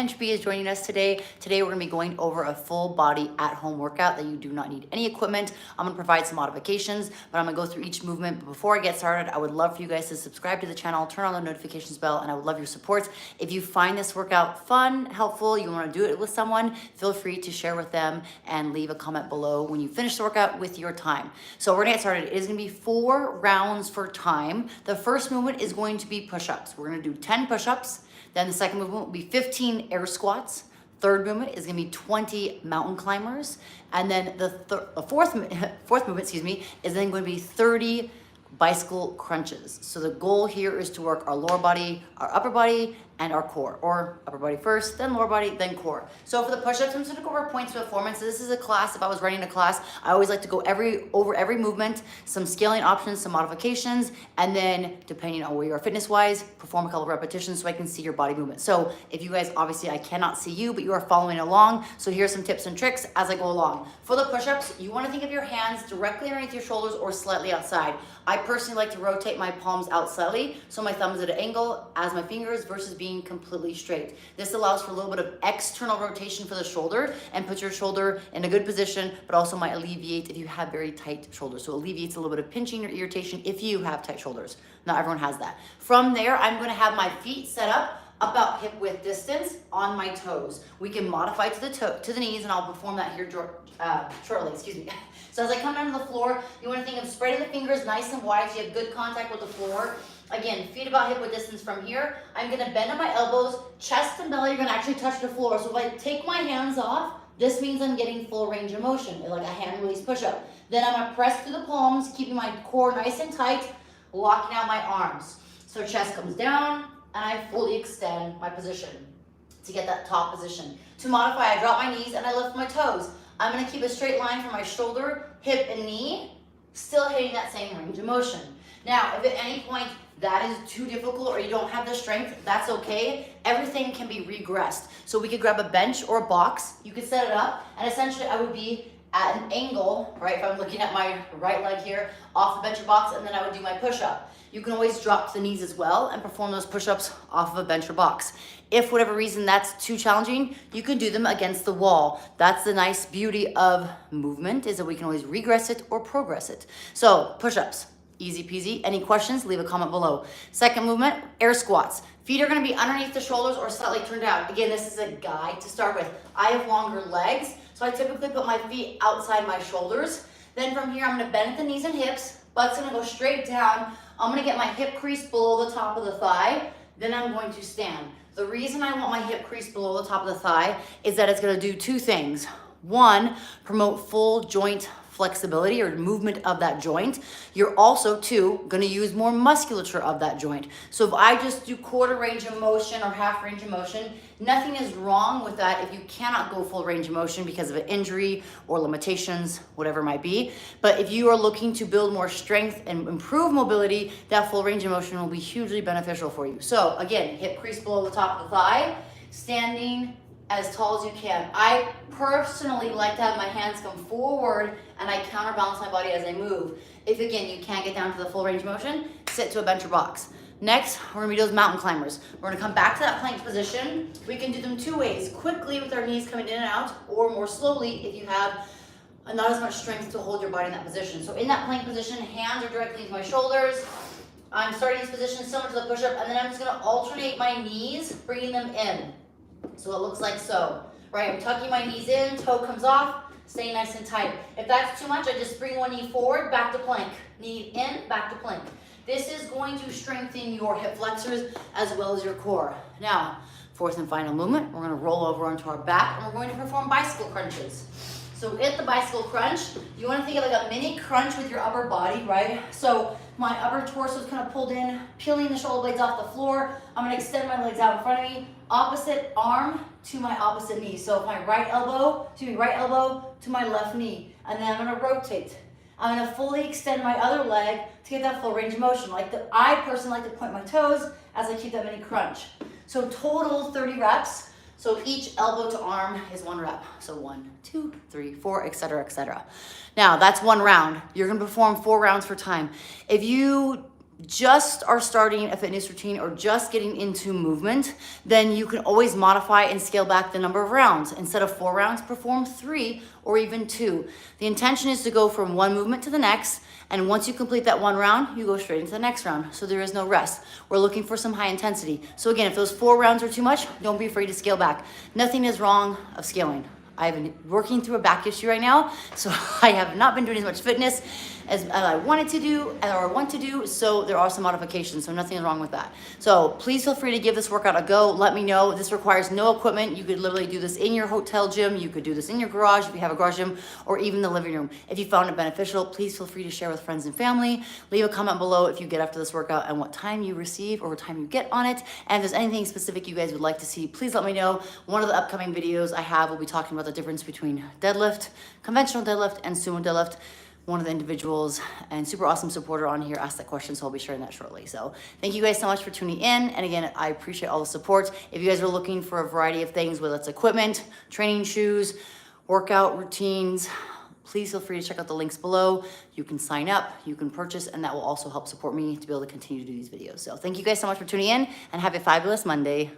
Inch B is joining us today. Today we're gonna be going over a full body at-home workout that you do not need any equipment. I'm gonna provide some modifications, but I'm gonna go through each movement. But before I get started, I would love for you guys to subscribe to the channel, turn on the notifications bell, and I would love your support. If you find this workout fun, helpful, you wanna do it with someone, feel free to share with them and leave a comment below when you finish the workout with your time. So we're gonna get started. It is gonna be 4 rounds for time. The first movement is going to be push-ups. We're gonna do 10 push-ups. Then the second movement will be 15 air squats. Third movement is gonna be 20 mountain climbers. And then the fourth movement, is then going to be 30 bicycle crunches. So the goal here is to work our lower body, our upper body, and our core, or upper body first, then lower body, then core. So for the push-ups, I'm just gonna go over points of performance. So this is a class, if I was running a class, I always like to go over every movement, some scaling options, some modifications, and then depending on where you are fitness-wise, perform a couple of repetitions so I can see your body movement. So if you guys, obviously I cannot see you, but you are following along. So here's some tips and tricks as I go along. For the push-ups, you wanna think of your hands directly underneath your shoulders or slightly outside. I personally like to rotate my palms out slightly, so my thumb is at an angle as my fingers versus being completely straight. This allows for a little bit of external rotation for the shoulder and puts your shoulder in a good position, but also might alleviate if you have very tight shoulders. So it alleviates a little bit of pinching or irritation if you have tight shoulders. Not everyone has that. From there, I'm gonna have my feet set up about hip width distance on my toes. We can modify to the knees, and I'll perform that here shortly, excuse me. So as I come down to the floor, you wanna think of spreading the fingers nice and wide so you have good contact with the floor. Again, feet about hip width distance from here. I'm gonna bend on my elbows, chest and belly are gonna actually touch the floor. So if I take my hands off, this means I'm getting full range of motion, like a hand release push-up. Then I'm gonna press through the palms, keeping my core nice and tight, locking out my arms. So chest comes down, and I fully extend my position to get that top position. To modify, I drop my knees and I lift my toes. I'm gonna keep a straight line from my shoulder, hip, and knee, still hitting that same range of motion. Now, if at any point that is too difficult or you don't have the strength, that's okay. Everything can be regressed. So we could grab a bench or a box, you could set it up, and essentially I would be at an angle, right? If I'm looking at my right leg here, off the bench or box, and then I would do my push-up. You can always drop to the knees as well and perform those push-ups off of a bench or box. If for whatever reason that's too challenging, you can do them against the wall. That's the nice beauty of movement, is that we can always regress it or progress it. So push-ups, easy peasy. Any questions, leave a comment below. Second movement, air squats. Feet are gonna be underneath the shoulders or slightly turned out. Again, this is a guide to start with. I have longer legs, so I typically put my feet outside my shoulders. Then from here, I'm gonna bend at the knees and hips. Butt's gonna go straight down. I'm gonna get my hip crease below the top of the thigh. Then I'm going to stand. The reason I want my hip crease below the top of the thigh is that it's gonna do 2 things. One, promote full joint flexibility or movement of that joint. You're also, 2, gonna use more musculature of that joint. So if I just do quarter range of motion or half range of motion, nothing is wrong with that if you cannot go full range of motion because of an injury or limitations, whatever it might be. But if you are looking to build more strength and improve mobility, that full range of motion will be hugely beneficial for you. So again, hip crease below the top of the thigh, standing as tall as you can. I personally like to have my hands come forward and I counterbalance my body as I move. If again, you can't get down to the full range of motion, sit to a bench or box. Next, we're gonna be those mountain climbers. We're gonna come back to that plank position. We can do them 2 ways, quickly with our knees coming in and out, or more slowly if you have not as much strength to hold your body in that position. So in that plank position, hands are directly into my shoulders. I'm starting this position similar to the push-up, and then I'm just gonna alternate my knees, bringing them in. So it looks like so, right? I'm tucking my knees in, toe comes off, stay nice and tight. If that's too much, I just bring one knee forward, back to plank. Knee in, back to plank. This is going to strengthen your hip flexors as well as your core. Now, fourth and final movement, we're gonna roll over onto our back and we're going to perform bicycle crunches. So at the bicycle crunch, you wanna think of like a mini crunch with your upper body, right? So my upper torso is kind of pulled in, peeling the shoulder blades off the floor. I'm gonna extend my legs out in front of me, opposite arm to my opposite knee. So my right elbow to my left knee. And then I'm gonna rotate. I'm gonna fully extend my other leg to get that full range of motion. I personally like to point my toes as I keep that mini crunch. So total 30 reps. So each elbow to arm is 1 rep. So 1, 2, 3, 4, etc., etc. Now that's 1 round. You're gonna perform 4 rounds for time. If you just are starting a fitness routine or just getting into movement, then you can always modify and scale back the number of rounds. Instead of 4 rounds, perform 3 or even 2. The intention is to go from one movement to the next, and once you complete that 1 round, you go straight into the next round. So there is no rest. We're looking for some high intensity. So again, if those 4 rounds are too much, don't be afraid to scale back. Nothing is wrong of scaling. I've been working through a back issue right now, so I have not been doing as much fitness as I wanted to do or want to do, so there are some modifications, so nothing is wrong with that. So please feel free to give this workout a go. Let me know. This requires no equipment. You could literally do this in your hotel gym. You could do this in your garage if you have a garage gym, or even the living room. If you found it beneficial, please feel free to share with friends and family. Leave a comment below if you get after this workout and what time you receive or what time you get on it. And if there's anything specific you guys would like to see, please let me know. One of the upcoming videos I have will be talking about the difference between deadlift, conventional deadlift, and sumo deadlift. One of the individuals and super awesome supporter on here asked that question, so I'll be sharing that shortly. So thank you guys so much for tuning in. And again, I appreciate all the support. If you guys are looking for a variety of things, whether it's equipment, training shoes, workout routines, please feel free to check out the links below. You can sign up, you can purchase, and that will also help support me to be able to continue to do these videos. So thank you guys so much for tuning in, and have a fabulous Monday.